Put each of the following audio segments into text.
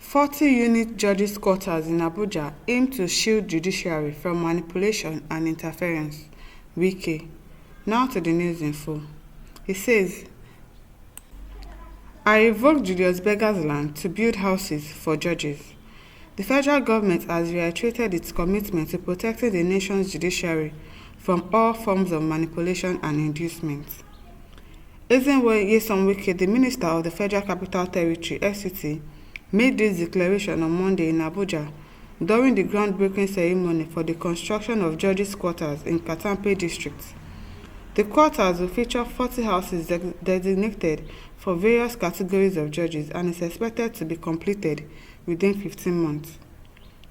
40-unit judges' quarters in Abuja aim to shield judiciary from manipulation and interference. WIKE. Now to the news in full. It says, I revoked Julius Berger's land to build houses for judges. The federal government has reiterated its commitment to protecting the nation's judiciary from all forms of manipulation and inducement. Ezenwo Nyesom, the Minister of the Federal Capital Territory, FCT, made this declaration on Monday in Abuja during the groundbreaking ceremony for the construction of judges' quarters in Katampe District. The quarters will feature 40 houses designated for various categories of judges and is expected to be completed within 15 months.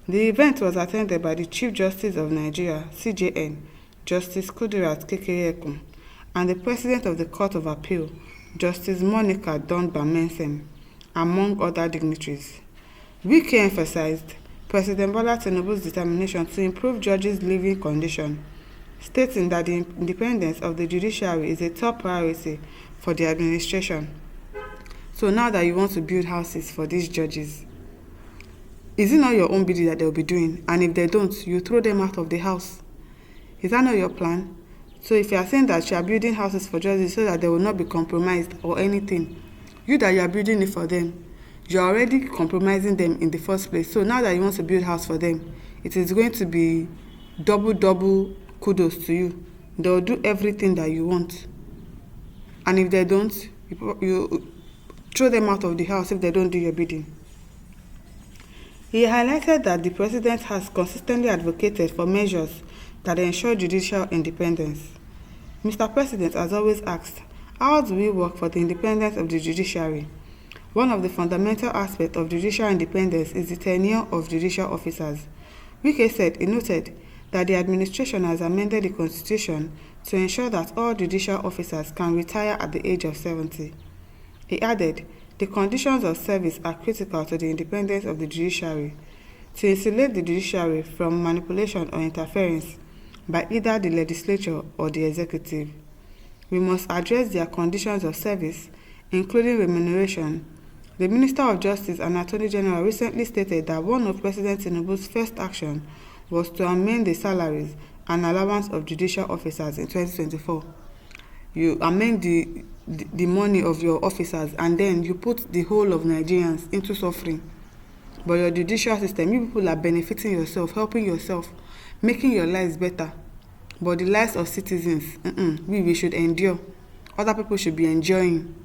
The event was attended by the Chief Justice of Nigeria, CJN, Justice Kudirat Kekereekun, and the President of the Court of Appeal, Justice Monica Don-Bamensem, among other dignitaries. WIKE emphasized President Bola Tinubu's determination to improve judges' living condition, stating that the independence of the judiciary is a top priority for the administration. So now that you want to build houses for these judges, is it not your own bidding that they'll be doing? And if they don't, you throw them out of the house. Is that not your plan? So if you are saying that you are building houses for judges so that they will not be compromised or anything, you that you are building it for them, you are already compromising them in the first place. So now that you want to build a house for them, it is going to be double kudos to you. They will do everything that you want. And if they don't, you throw them out of the house if they don't do your bidding. He highlighted that the president has consistently advocated for measures that ensure judicial independence. Mr. President has always asked, how do we work for the independence of the judiciary? One of the fundamental aspects of judicial independence is the tenure of judicial officers. WIKE said he noted that the administration has amended the constitution to ensure that all judicial officers can retire at the age of 70. He added, the conditions of service are critical to the independence of the judiciary. To insulate the judiciary from manipulation or interference by either the legislature or the executive, we must address their conditions of service, including remuneration. The Minister of Justice and Attorney General recently stated that one of President Tinubu's first actions was to amend the salaries and allowance of judicial officers in 2024. You amend the money of your officers and then you put the whole of Nigerians into suffering. But your judicial system, you people are benefiting yourself, helping yourself, making your lives better. But the lives of citizens, we should endure. Other people should be enjoying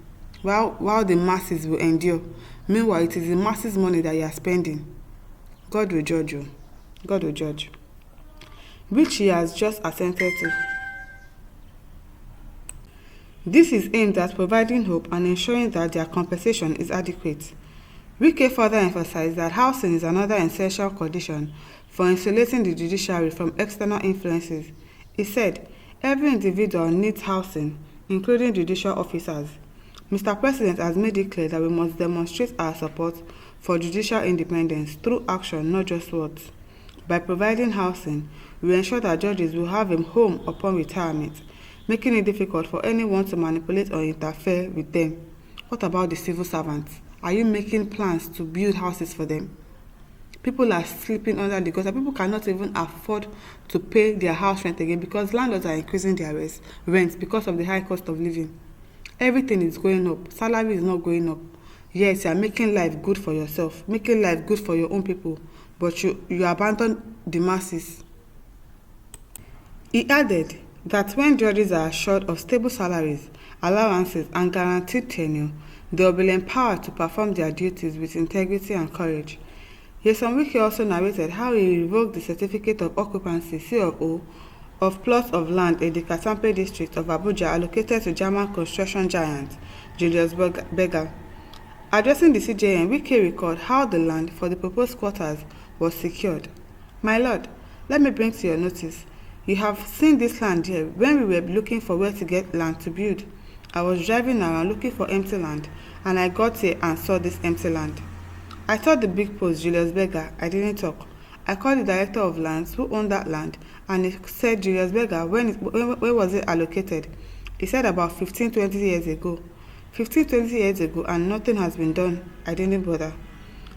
while the masses will endure. Meanwhile, it is the masses' money that you are spending. God will judge you. God will judge. Which he has just assented to. This is aimed at providing hope and ensuring that their compensation is adequate. WIKE further emphasized that housing is another essential condition for insulating the judiciary from external influences. He said, every individual needs housing, including judicial officers. Mr. President has made it clear that we must demonstrate our support for judicial independence through action, not just words. By providing housing, we ensure that judges will have a home upon retirement, making it difficult for anyone to manipulate or interfere with them. What about the civil servants? Are you making plans to build houses for them? People are sleeping under the gutter. People cannot even afford to pay their house rent again because landlords are increasing their rents because of the high cost of living. Everything is going up. Salary is not going up. Yes, you are making life good for yourself, making life good for your own people, but you abandon the masses. He added that when judges are assured of stable salaries, allowances, and guaranteed tenure, they will be empowered to perform their duties with integrity and courage. Nyesom also narrated how he revoked the certificate of occupancy (COO) of plots of land in the Katampe district of Abuja allocated to German construction giant Julius Berger. Addressing the CJN, WIKE recalled how the land for the proposed quarters was secured. My lord, let me bring to your notice, you have seen this land here. When we were looking for where to get land to build, I was driving around looking for empty land, and I got here and saw this empty land. I saw the big post, Julius Berger. I didn't talk. I called the director of lands who owned that land, and he said, Julius Berger, when was it allocated? He said about 15-20 years ago. 15-20 years ago, and nothing has been done. I didn't bother.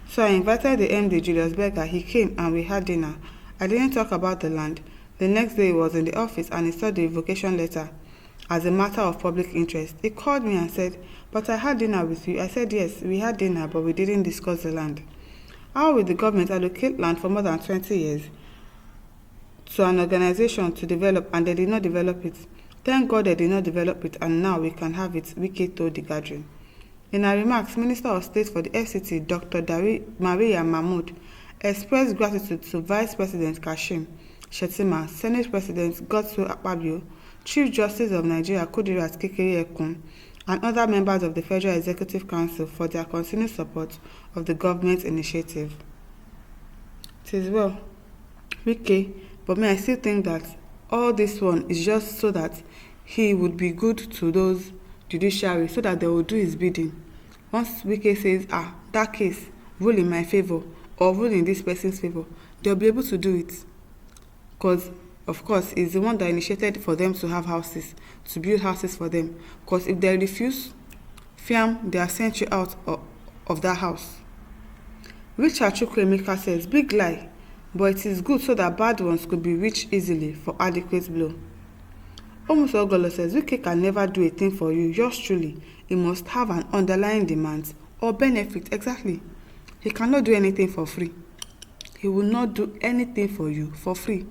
So I invited the MD, Julius Berger. He came and we had dinner. I didn't talk about the land. The next day he was in the office and he saw the revocation letter as a matter of public interest. He called me and said, "But I had dinner with you." I said, "Yes, we had dinner, but we didn't discuss the land." How will the government allocate land for more than 20 years to an organization to develop and they did not develop it? Thank God they did not develop it and now we can have it, WIKE told the gathering. In her remarks, Minister of State for the FCT, Dr. Maria Mahmood, expressed gratitude to Vice President Kashim Shettima, Senate President Godswill Akpabio, Chief Justice of Nigeria Kudirat Kekere-Ekun, and other members of the Federal Executive Council for their continued support of the government initiative. It is well, WIKE, but I still think that all this one is just so that he would be good to those judiciary, so that they will do his bidding. Once WIKE says, that case, rule in my favor or rule in this person's favor, they'll be able to do it. Because, of course, it's the one that initiated for them to have houses, to build houses for them. Because if they refuse, fiam, they are sent you out of that house. Richard Chukwuemeka says, big lie, but it is good so that bad ones could be reached easily for adequate blow. Omusogolo says, WIKE can never do a thing for you, yours truly. He must have an underlying demand or benefit. Exactly. He cannot do anything for free. He will not do anything for you for free.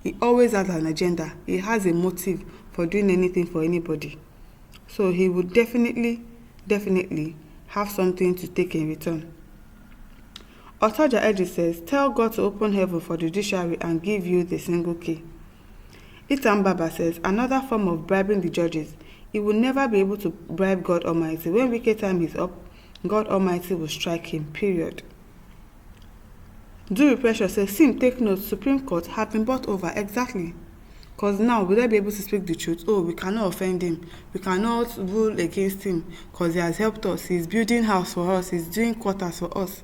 He always has an agenda. He has a motive for doing anything for anybody. So he would definitely have something to take in return. Otaja Eji says, tell God to open heaven for the judiciary and give you the single key. Itam Baba says, another form of bribing the judges. He will never be able to bribe God Almighty. When WIKE time is up, God Almighty will strike him, period. Duri Pressure says, Sim, take note, Supreme Court have been bought over. Exactly. Because now, will they be able to speak the truth? Oh, we cannot offend him. We cannot rule against him because he has helped us. He's building house for us. He's doing quarters for us.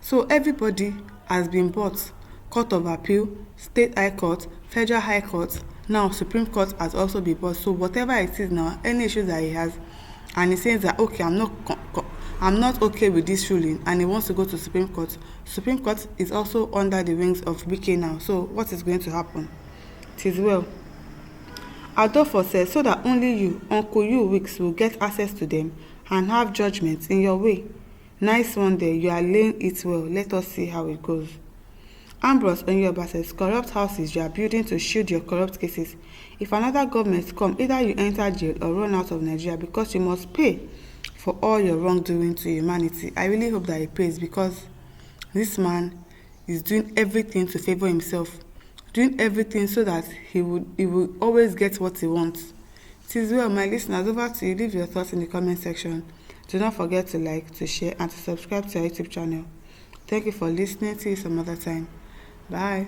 So everybody has been bought. Court of Appeal, State High Court, Federal High Court, now Supreme Court has also been bought. So whatever it is now, any issues that he has, and he says that, okay, I'm not okay with this ruling, and he wants to go to Supreme Court. Supreme Court is also under the wings of WIKE now. So what is going to happen? It is well. Adolfo says, so that only you, Uncle you, Wicks, will get access to them and have judgments in your way. Nice one there, you are laying it well. Let us see how it goes. Ambrose Onyoba says, corrupt houses you are building to shield your corrupt cases. If another government come, either you enter jail or run out of Nigeria because you must pay for all your wrongdoing to humanity. I really hope that he pays, because this man is doing everything to favor himself, doing everything so that he will always get what he wants. It is well, my listeners. Over to you. Leave your thoughts in the comment section. Do not forget to like, to share, and to subscribe to our YouTube channel. Thank you for listening. See you some other time. Bye.